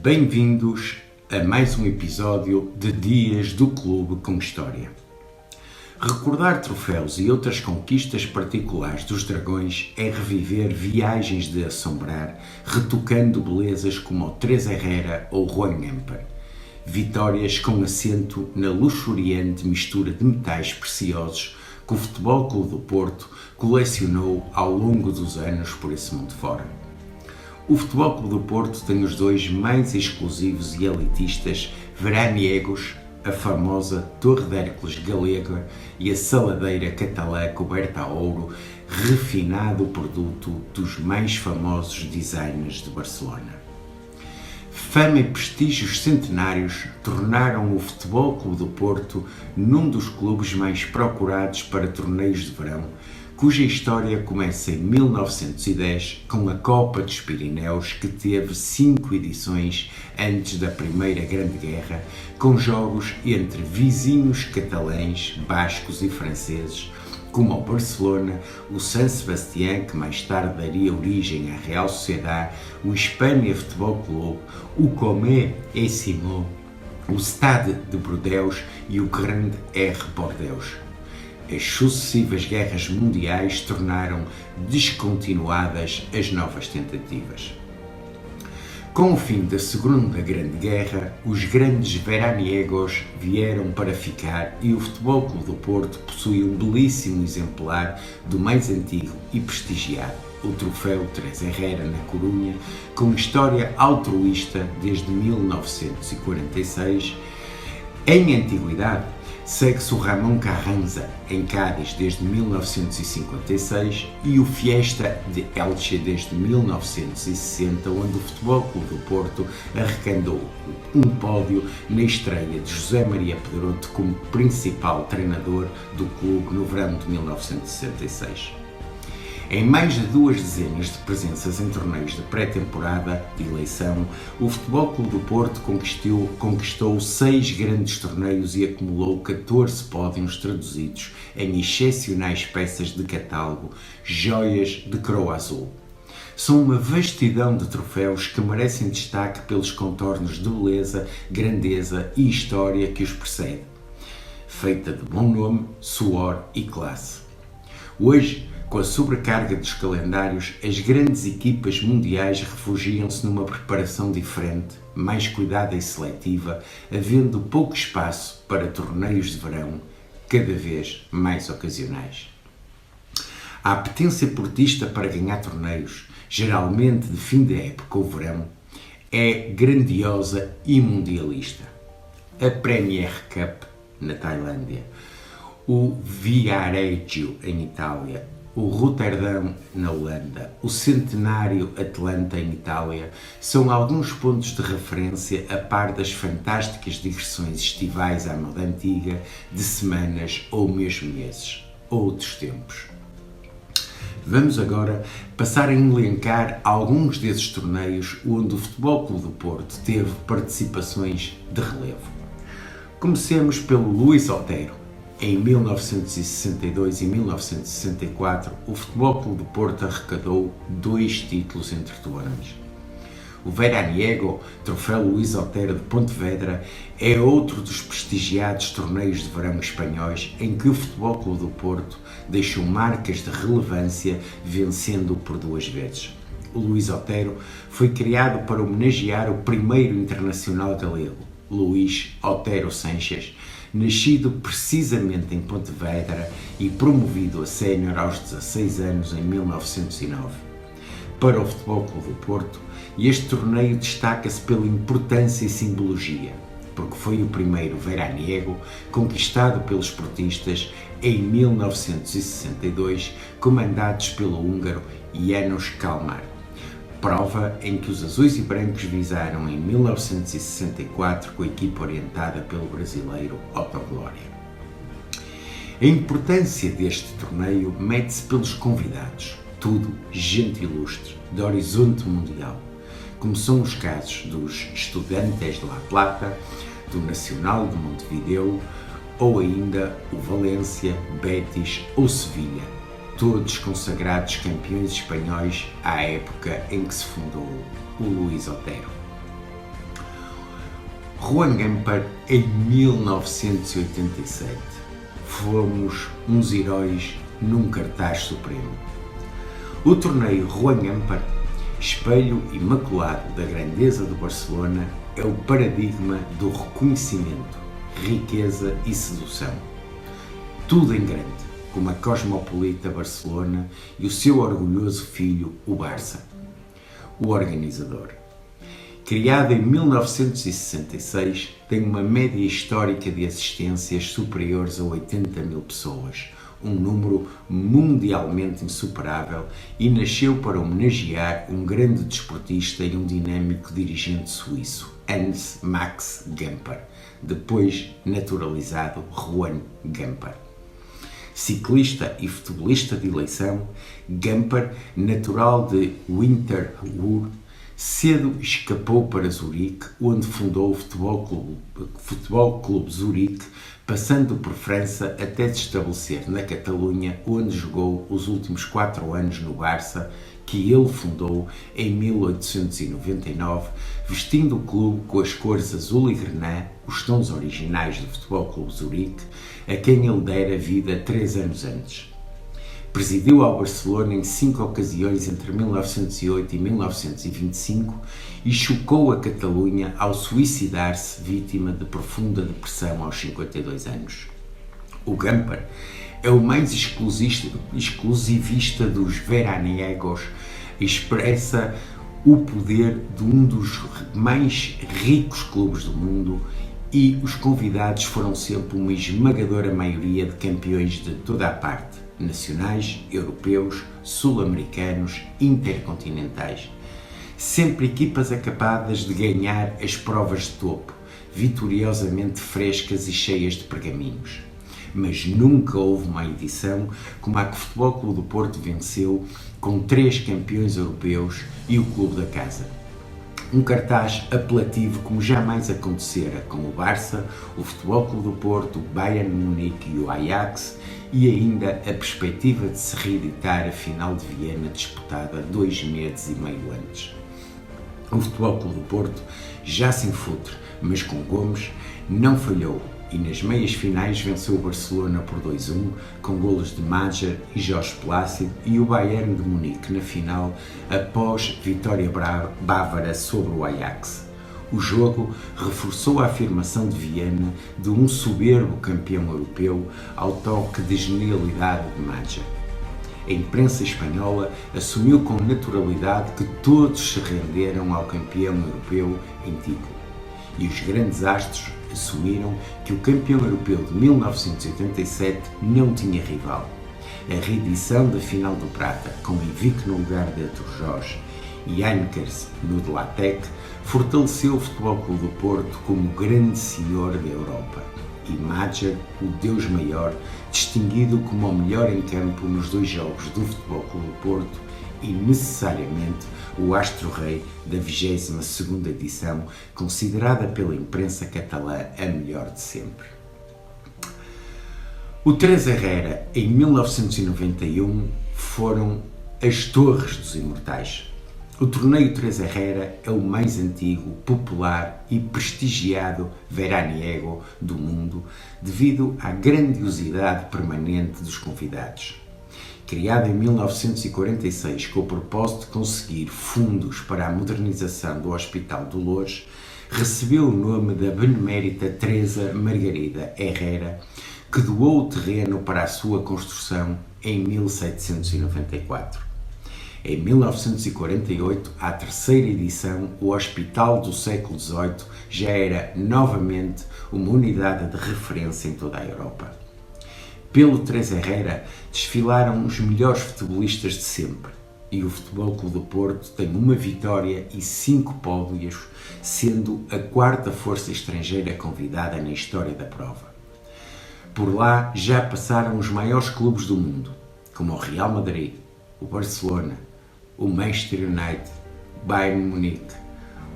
Bem-vindos a mais um episódio de Dias do Clube com História. Recordar troféus e outras conquistas particulares dos Dragões é reviver viagens de assombrar, retocando belezas como o Teresa Herrera ou Juan Gamper. Vitórias com assento na luxuriante mistura de metais preciosos que o Futebol Clube do Porto colecionou ao longo dos anos por esse mundo fora. O Futebol Clube do Porto tem os dois mais exclusivos e elitistas veraniegos, a famosa Torre de Hércules galega e a saladeira catalã coberta a ouro, refinado produto dos mais famosos designers de Barcelona. Fama e prestígios centenários tornaram o Futebol Clube do Porto num dos clubes mais procurados para torneios de verão, cuja história começa em 1910 com a Copa dos Pirineus, que teve 5 edições antes da Primeira Grande Guerra, com jogos entre vizinhos catalães, bascos e franceses, como o Barcelona, o San Sebastián, que mais tarde daria origem à Real Sociedade, o Hispania Futebol Clube, o Comé e Simon, o Stade de Bordeaux e o Grande R. Bordeaux. As sucessivas guerras mundiais tornaram descontinuadas as novas tentativas. Com o fim da Segunda Grande Guerra, os grandes veraniegos vieram para ficar e o Futebol Clube do Porto possui um belíssimo exemplar do mais antigo e prestigiado, o troféu Teresa Herrera na Corunha, com história altruísta desde 1946. Em antiguidade, segue-se o Ramón Carranza, em Cádiz, desde 1956, e o Fiesta de Elche, desde 1960, onde o Futebol Clube do Porto arrecadou um pódio na estreia de José Maria Pedroto como principal treinador do clube no verão de 1966. Em mais de 2 dezenas de presenças em torneios de pré-temporada de eleição, o Futebol Clube do Porto conquistou 6 grandes torneios e acumulou 14 pódios traduzidos em excepcionais peças de catálogo, joias de coroa azul. São uma vastidão de troféus que merecem destaque pelos contornos de beleza, grandeza e história que os precede, feita de bom nome, suor e classe. Hoje, com a sobrecarga dos calendários, as grandes equipas mundiais refugiam-se numa preparação diferente, mais cuidada e seletiva, havendo pouco espaço para torneios de verão, cada vez mais ocasionais. A apetência portista para ganhar torneios, geralmente de fim de época ou verão, é grandiosa e mundialista. A Premier Cup na Tailândia, o Viareggio em Itália, o Roterdão na Holanda, o Centenário Atlanta em Itália, são alguns pontos de referência a par das fantásticas digressões estivais à moda antiga, de semanas ou mesmo meses, outros tempos. Vamos agora passar a elencar alguns desses torneios onde o Futebol Clube do Porto teve participações de relevo. Comecemos pelo Luís Otero. Em 1962 e 1964, o Futebol Clube do Porto arrecadou 2 títulos entre tubarões. O Veraniego, Troféu Luís Otero de Pontevedra, é outro dos prestigiados torneios de verão espanhóis em que o Futebol Clube do Porto deixou marcas de relevância, vencendo por 2 vezes. O Luís Otero foi criado para homenagear o primeiro internacional galego, Luís Otero Sanches, nascido precisamente em Pontevedra e promovido a sénior aos 16 anos em 1909. Para o Futebol Clube do Porto, este torneio destaca-se pela importância e simbologia, porque foi o primeiro veraniego conquistado pelos portistas em 1962, comandados pelo húngaro János Kálmán, prova em que os azuis e brancos visaram em 1964 com a equipa orientada pelo brasileiro Otto Glória. A importância deste torneio mede-se pelos convidados, tudo gente ilustre, de horizonte mundial, como são os casos dos Estudiantes de La Plata, do Nacional de Montevideo ou ainda o Valência, Betis ou Sevilha, todos consagrados campeões espanhóis à época em que se fundou o Luís Otero. Juan Gamper em 1987. Fomos uns heróis num cartaz supremo. O torneio Juan Gamper, espelho imaculado da grandeza do Barcelona, é o paradigma do reconhecimento, riqueza e sedução. Tudo em grande, como a cosmopolita Barcelona e o seu orgulhoso filho, o Barça. O organizador. Criado em 1966, tem uma média histórica de assistências superiores a 80 mil pessoas, um número mundialmente insuperável, e nasceu para homenagear um grande desportista e um dinâmico dirigente suíço, Hans Max Gamper, depois naturalizado Juan Gamper. Ciclista e futebolista de eleição, Gamper, natural de Winterthur, cedo escapou para Zurique, onde fundou o Futebol Clube Zurique, passando por França até se estabelecer na Catalunha, onde jogou os últimos 4 anos no Barça, que ele fundou em 1899, vestindo o clube com as cores azul e grená, os tons originais do Futebol Clube Zurique, a quem ele dera vida 3 anos antes. Presidiu ao Barcelona em 5 ocasiões entre 1908 e 1925 e chocou a Catalunha ao suicidar-se vítima de profunda depressão aos 52 anos. O Gamper é o mais exclusivista dos veraniegos, expressa o poder de um dos mais ricos clubes do mundo, e os convidados foram sempre uma esmagadora maioria de campeões de toda a parte, nacionais, europeus, sul-americanos, intercontinentais. Sempre equipas capazes de ganhar as provas de topo, vitoriosamente frescas e cheias de pergaminhos. Mas nunca houve uma edição como a que o Futebol Clube do Porto venceu, com 3 campeões europeus e o clube da casa. Um cartaz apelativo como jamais acontecera com o Barça, o Futebol Clube do Porto, o Bayern de Munique e o Ajax, e ainda a perspectiva de se reeditar a final de Viena disputada 2 meses e meio antes. O Futebol Clube do Porto, já sem futre, mas com Gomes, não falhou e nas meias finais venceu o Barcelona por 2-1, com golos de Madger e Jorge Plácido, e o Bayern de Munique na final após vitória bávara sobre o Ajax. O jogo reforçou a afirmação de Viena de um soberbo campeão europeu ao toque de genialidade de Madger. A imprensa espanhola assumiu com naturalidade que todos se renderam ao campeão europeu em título, e os grandes astros assumiram que o campeão europeu de 1987 não tinha rival. A reedição da final do Prata, com Ivic no lugar de Artur Jorge e Heinkers no de Latec, fortaleceu o Futebol Clube do Porto como grande senhor da Europa, e Madger, o Deus maior, distinguido como o melhor em campo nos 2 jogos do Futebol Clube do Porto, e necessariamente o astro-rei da 22ª edição, considerada pela imprensa catalã a melhor de sempre. O 3 Herrera, em 1991, foram as Torres dos Imortais. O torneio 3 Herrera é o mais antigo, popular e prestigiado veraniego do mundo, devido à grandiosidade permanente dos convidados. Criado em 1946 com o propósito de conseguir fundos para a modernização do Hospital de Loures, recebeu o nome da benemérita Teresa Margarida Herrera, que doou o terreno para a sua construção em 1794. Em 1948, à 3ª edição, o Hospital do século XVIII já era novamente uma unidade de referência em toda a Europa. Pelo 3 Herrera desfilaram os melhores futebolistas de sempre, e o Futebol Clube do Porto tem uma vitória e 5 pódios, sendo a 4ª força estrangeira convidada na história da prova. Por lá já passaram os maiores clubes do mundo, como o Real Madrid, o Barcelona, o Manchester United, o Bayern de Munique,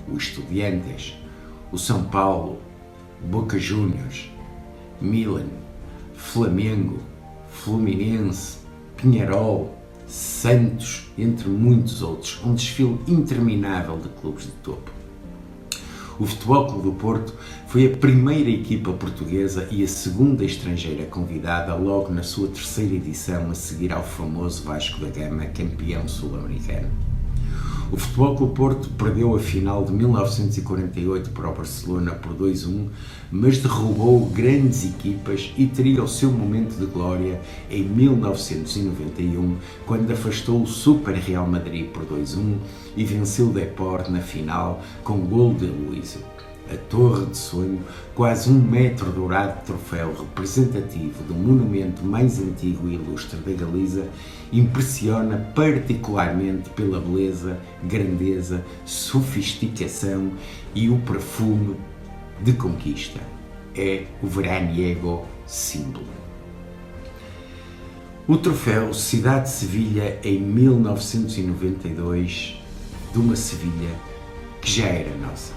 o Estudiantes, o São Paulo, Boca Juniors, Milan, Flamengo, Fluminense, Peñarol, Santos, entre muitos outros, um desfile interminável de clubes de topo. O Futebol Clube do Porto foi a primeira equipa portuguesa e a segunda estrangeira convidada logo na sua terceira edição, a seguir ao famoso Vasco da Gama, campeão sul-americano. O Futebol Clube do Porto perdeu a final de 1948 para o Barcelona por 2-1, mas derrubou grandes equipas e teria o seu momento de glória em 1991, quando afastou o Super Real Madrid por 2-1 e venceu o Depor na final com gol de Luizio. A Torre de Sonho, quase 1 metro dourado de troféu representativo do monumento mais antigo e ilustre da Galiza, impressiona particularmente pela beleza, grandeza, sofisticação e o perfume de conquista. É o veraniego símbolo. O troféu Cidade de Sevilha em 1992, de uma Sevilha que já era nossa.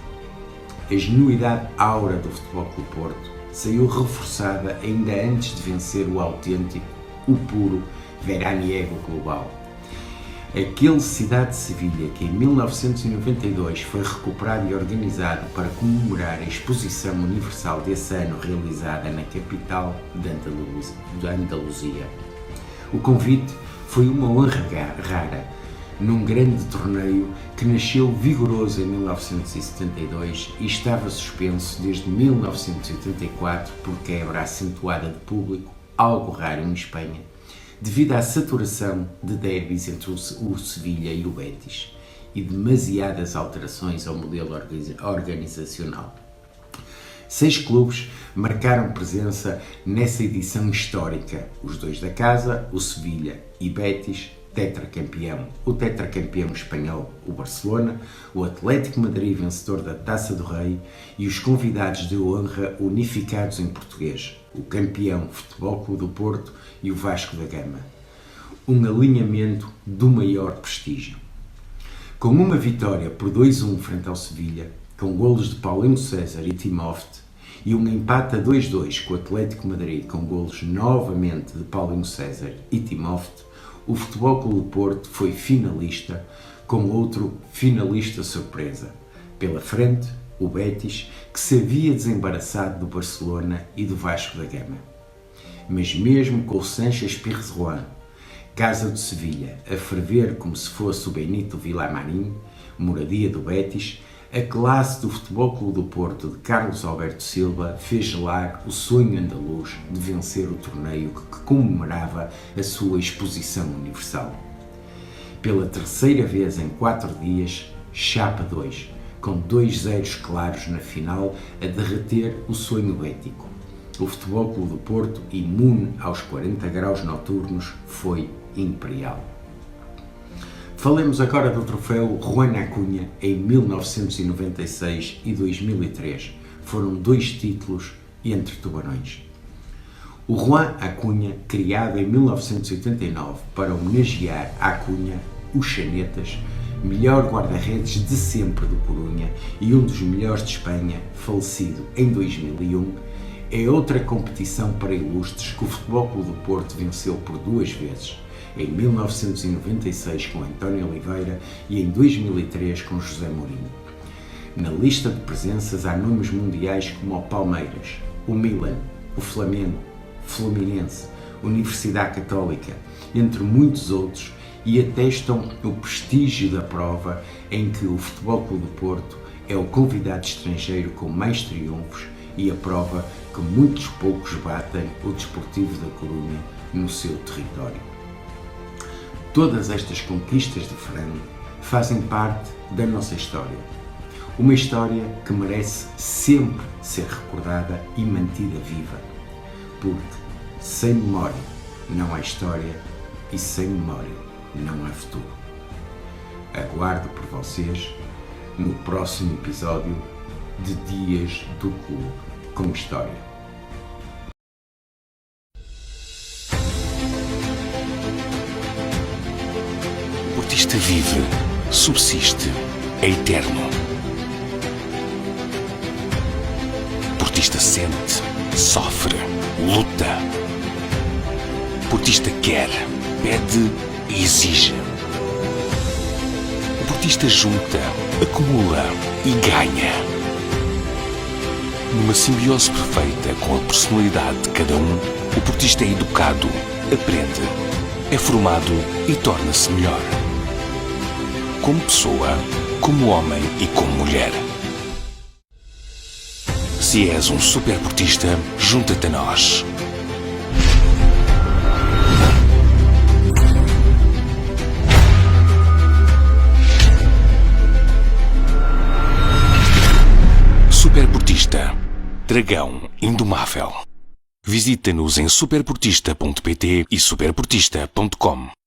A genuidade áurea do Futebol Clube do Porto saiu reforçada ainda antes de vencer o autêntico, o puro veraniego global. Aquele Cidade de Sevilha que em 1992 foi recuperado e organizado para comemorar a Exposição Universal desse ano realizada na capital da Andaluzia. O convite foi uma honra rara, num grande torneio que nasceu vigoroso em 1972 e estava suspenso desde 1984 por quebra acentuada de público, algo raro em Espanha, devido à saturação de derbys entre o Sevilha e o Betis e demasiadas alterações ao modelo organizacional. 6 clubes marcaram presença nessa edição histórica, os 2 da casa, o Sevilha e Betis, tetracampeão, o tetracampeão espanhol, o Barcelona, o Atlético de Madrid, vencedor da Taça do Rei, e os convidados de honra unificados em português, o campeão Futebol Clube do Porto e o Vasco da Gama. Um alinhamento do maior prestígio. Com uma vitória por 2-1 frente ao Sevilha, com golos de Paulinho César e Timóteo, e um empate a 2-2 com o Atlético de Madrid, com golos novamente de Paulinho César e Timóteo, o Futebol Clube do Porto foi finalista, com outro finalista surpresa. Pela frente, o Betis, que se havia desembaraçado do Barcelona e do Vasco da Gama. Mas mesmo com o Sánchez Pizjuán, casa do Sevilha, a ferver como se fosse o Benito Villamarín, moradia do Betis, a classe do Futebol Clube do Porto de Carlos Alberto Silva fez gelar o sonho andaluz de vencer o torneio que comemorava a sua exposição universal. Pela terceira vez em 4 dias, chapa 2, com 2-0 claros na final a derreter o sonho bético. O Futebol Clube do Porto, imune aos 40 graus noturnos, foi imperial. Falemos agora do troféu Juan Acunha em 1996 e 2003. Foram 2 títulos entre tubarões. O Juan Acunha, criado em 1989 para homenagear Acunha, os Chanetas, melhor guarda-redes de sempre do Corunha e um dos melhores de Espanha, falecido em 2001, é outra competição para ilustres que o Futebol Clube do Porto venceu por 2 vezes. Em 1996 com António Oliveira e em 2003 com José Mourinho. Na lista de presenças há nomes mundiais como o Palmeiras, o Milan, o Flamengo, Fluminense, Universidade Católica, entre muitos outros, e atestam o prestígio da prova em que o Futebol Clube do Porto é o convidado estrangeiro com mais triunfos e a prova que muitos poucos batem o Desportivo da Corunha no seu território. Todas estas conquistas de frango fazem parte da nossa história. Uma história que merece sempre ser recordada e mantida viva. Porque sem memória não há história e sem memória não há futuro. Aguardo por vocês no próximo episódio de Dias do Clube com História. O portista vive, subsiste, é eterno. O portista sente, sofre, luta. O portista quer, pede e exige. O portista junta, acumula e ganha. Numa simbiose perfeita com a personalidade de cada um, o portista é educado, aprende, é formado e torna-se melhor. Como pessoa, como homem e como mulher. Se és um superportista, junta-te a nós. Superportista, dragão indomável. Visita-nos em superportista.pt e superportista.com.